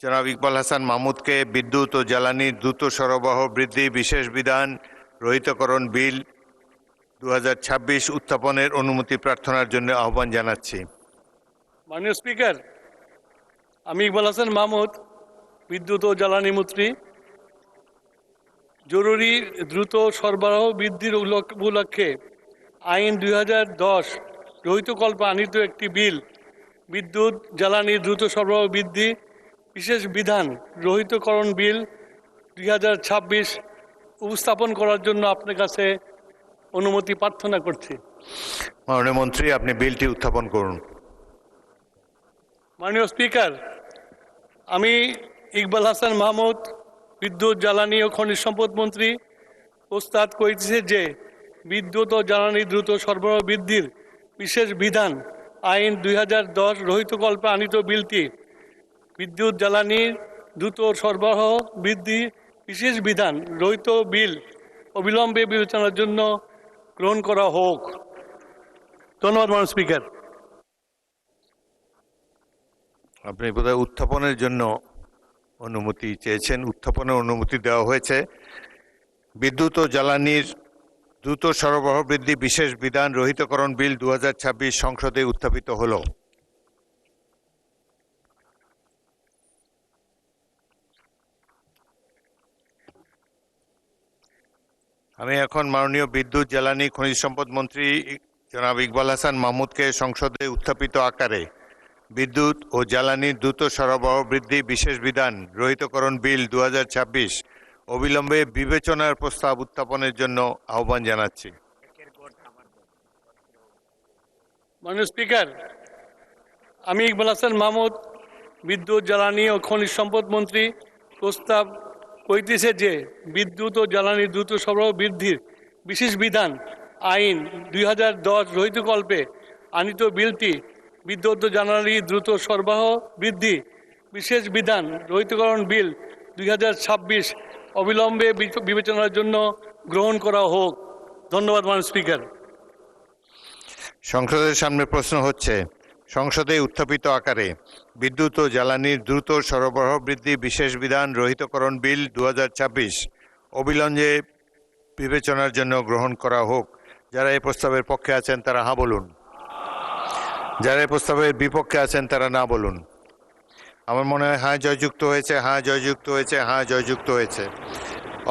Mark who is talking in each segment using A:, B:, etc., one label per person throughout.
A: জনাব ইকবাল হাসান মাহমুদকে বিদ্যুৎ ও জ্বালানি দ্রুত সরবরাহ বৃদ্ধি বিশেষ বিধান রহিতকরণ বিল 2026 উত্থাপনের অনুমতি প্রার্থনার জন্য আহ্বান জানাচ্ছি।
B: মাননীয় স্পিকার, আমি ইকবাল হাসান মাহমুদ, বিদ্যুৎ ও জ্বালানি মন্ত্রী, জরুরি দ্রুত সরবরাহ বৃদ্ধির উপলক্ষে আইন 2010 রহিতকল্পে আনিত একটি বিল বিদ্যুৎ জ্বালানি দ্রুত সরবরাহ বৃদ্ধি বিশেষ বিধান রহিতকরণ বিল 2026 উপস্থাপন করার জন্য আপনার কাছে অনুমতি প্রার্থনা করছি।
A: মাননীয় মন্ত্রী, আপনি বিলটি উত্থাপন করুন।
B: মাননীয় স্পিকার, আমি ইকবাল হাসান মাহমুদ, বিদ্যুৎ জ্বালানি ও খনিজ সম্পদ মন্ত্রী, প্রস্তাব করিতেছে যে বিদ্যুৎ ও জ্বালানি দ্রুত সরবরাহ বৃদ্ধির বিশেষ বিধান আইন 2010 রহিতকল্পে আনিত বিলটি বিদ্যুৎ জ্বালানির দ্রুত সরবরাহ বৃদ্ধি বিশেষ বিধান রহিত বিল অবিলম্বে বিবেচনার জন্য গ্রহণ করা হোক। ধন্যবাদ মাননীয় স্পিকার।
A: আপনি বোধহয় উত্থাপনের জন্য অনুমতি চেয়েছেন। উত্থাপনের অনুমতি দেওয়া হয়েছে। বিদ্যুৎ ও জ্বালানির দ্রুত সরবরাহ বৃদ্ধি বিশেষ বিধান রহিতকরণ বিল 2026 সংসদে উত্থাপিত হলো। আমি এখন মাননীয় বিদ্যুৎ জ্বালানি খনিজ সম্পদ মন্ত্রী জনাব ইকবাল হাসান মাহমুদকে সংসদে উত্থাপিত আকারে বিদ্যুৎ ও জ্বালানির দ্রুত সরবরাহ বৃদ্ধি বিশেষ বিধান রহিতকরণ বিল 2026 অবিলম্বে বিবেচনার প্রস্তাব উত্থাপনের জন্য আহ্বান জানাচ্ছি।
B: মাননীয় স্পিকার, আমি ইকবাল হাসান মাহমুদ, বিদ্যুৎ জ্বালানি ও খনিজ সম্পদ মন্ত্রী, প্রস্তাব করিতেছে যে বিদ্যুৎ ও জ্বালানি দ্রুত সরবরাহ বৃদ্ধির বিশেষ বিধান আইন 2010 রহিতকল্পে আনিত বিলটি বিদ্যুৎ ও জ্বালানি দ্রুত সরবরাহ বৃদ্ধি বিশেষ বিধান রহিতকরণ বিল 2026 অবিলম্বে বিবেচনার জন্য গ্রহণ করা হোক। ধন্যবাদ মাননীয় স্পিকার।
A: সংসদের সামনে প্রশ্ন হচ্ছে, সংসদে উত্থাপিত আকারে বিদ্যুৎ ও জ্বালানির দ্রুত সরবরাহ বৃদ্ধি বিশেষ বিধান রহিতকরণ বিল 2026 অবিলম্বে বিবেচনার জন্য গ্রহণ করা হোক। যারা এই প্রস্তাবের পক্ষে আছেন তারা হ্যাঁ বলুন। যারা এই প্রস্তাবের বিপক্ষে আছেন তারা না বলুন। আমার মনে হয় হ্যাঁ জয়যুক্ত হয়েছে, হ্যাঁ জয়যুক্ত হয়েছে, হ্যাঁ জয়যুক্ত হয়েছে।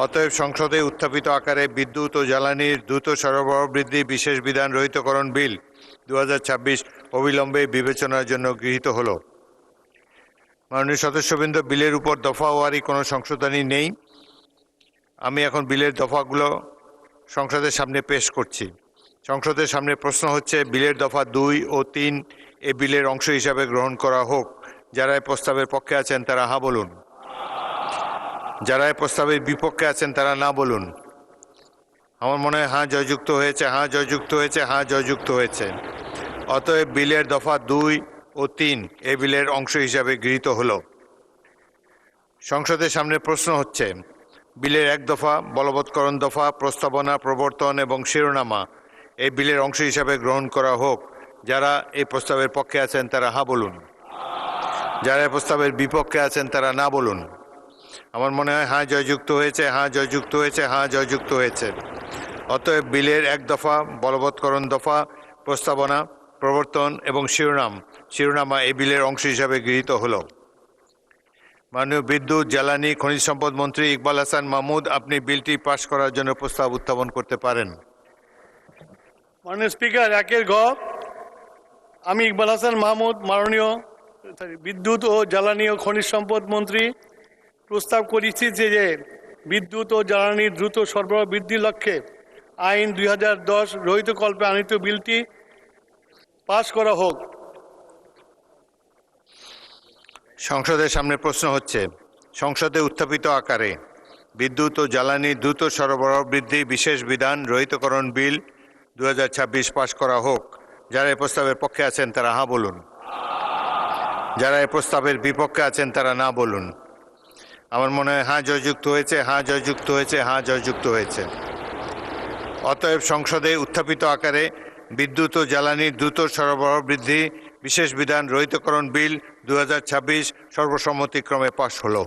A: অতএব সংসদে উত্থাপিত আকারে বিদ্যুৎ ও জ্বালানির দ্রুত সরবরাহ বৃদ্ধি বিশেষ বিধান রহিতকরণ বিল 2026 অবিলম্বে বিবেচনার জন্য গৃহীত হলো। মাননীয় সদস্যবৃন্দ, বিলের উপর দফাওয়ারি কোনো সংশোধনী নেই। আমি এখন বিলের দফাগুলো সংসদের সামনে পেশ করছি। সংসদের সামনে প্রশ্ন হচ্ছে, বিলের দফা 2 ও 3 এ বিলের অংশ হিসাবে গ্রহণ করা হোক। যারা এই প্রস্তাবের পক্ষে আছেন তারা হ্যাঁ বলুন। যারা এই প্রস্তাবের বিপক্ষে আছেন তারা না বলুন। আমার মনে হয় হ্যাঁ জয়যুক্ত হয়েছে, হ্যাঁ জয়যুক্ত হয়েছে, হ্যাঁ জয়যুক্ত হয়েছে। অতএব বিলের দফা 2 ও 3 এ বিলের অংশ হিসাবে গৃহীত হলো। সংসদের সামনে প্রশ্ন হচ্ছে, বিলের 1 দফা বলবৎকরণ দফা প্রস্তাবনা প্রবর্তন এবং শিরোনামা এই বিলের অংশ হিসাবে গ্রহণ করা হোক। যারা এই প্রস্তাবের পক্ষে আছেন তারা হ্যাঁ বলুন। যারা এই প্রস্তাবের বিপক্ষে আছেন তারা না বলুন। আমার মনে হয় হ্যাঁ জয়যুক্ত হয়েছে, হ্যাঁ জয়যুক্ত হয়েছে, হ্যাঁ জয়যুক্ত হয়েছে। অতএব বিলের 1 দফা বলবৎকরণ দফা প্রস্তাবনা প্রবর্তন এবং শিরোনামা এই বিলের অংশ হিসাবে গৃহীত হলো। মাননীয় বিদ্যুৎ জ্বালানি খনিজ সম্পদ মন্ত্রী ইকবাল হাসান মাহমুদ, আপনি বিলটি পাশ করার জন্য প্রস্তাব উত্থাপন করতে পারেন।
B: মাননীয় স্পিকার, 1 গ আমি ইকবাল হাসান মাহমুদ, মাননীয় বিদ্যুৎ ও জ্বালানি ও খনিজ সম্পদ মন্ত্রী, প্রস্তাব করেছি যে বিদ্যুৎ ও জ্বালানির দ্রুত সরবরাহ বৃদ্ধির লক্ষ্যে আইন 2010 রহিতকল্পে আনিত বিলটি পাশ করা হোক।
A: সংসদের সামনে প্রশ্ন হচ্ছে, সংসদে উত্থাপিত আকারে বিদ্যুৎ ও জ্বালানি দ্রুত সরবরাহ বৃদ্ধি বিশেষ বিধান রহিতকরণ বিল 2026 পাশ করা হোক। যারা এই প্রস্তাবের পক্ষে আছেন তারা হ্যাঁ বলুন। যারা এই প্রস্তাবের বিপক্ষে আছেন তারা না বলুন। আমার মনে হয় হ্যাঁ জয়যুক্ত হয়েছে, হ্যাঁ জয়যুক্ত হয়েছে, হ্যাঁ জয়যুক্ত হয়েছে। অতএব সংসদে উত্থাপিত আকারে বিদ্যুৎ ও জ্বালানির দ্রুত সরবরাহ বৃদ্ধি বিশেষ বিধান রহিতকরণ বিল 2026 সর্বসম্মতিক্রমে পাশ হলো।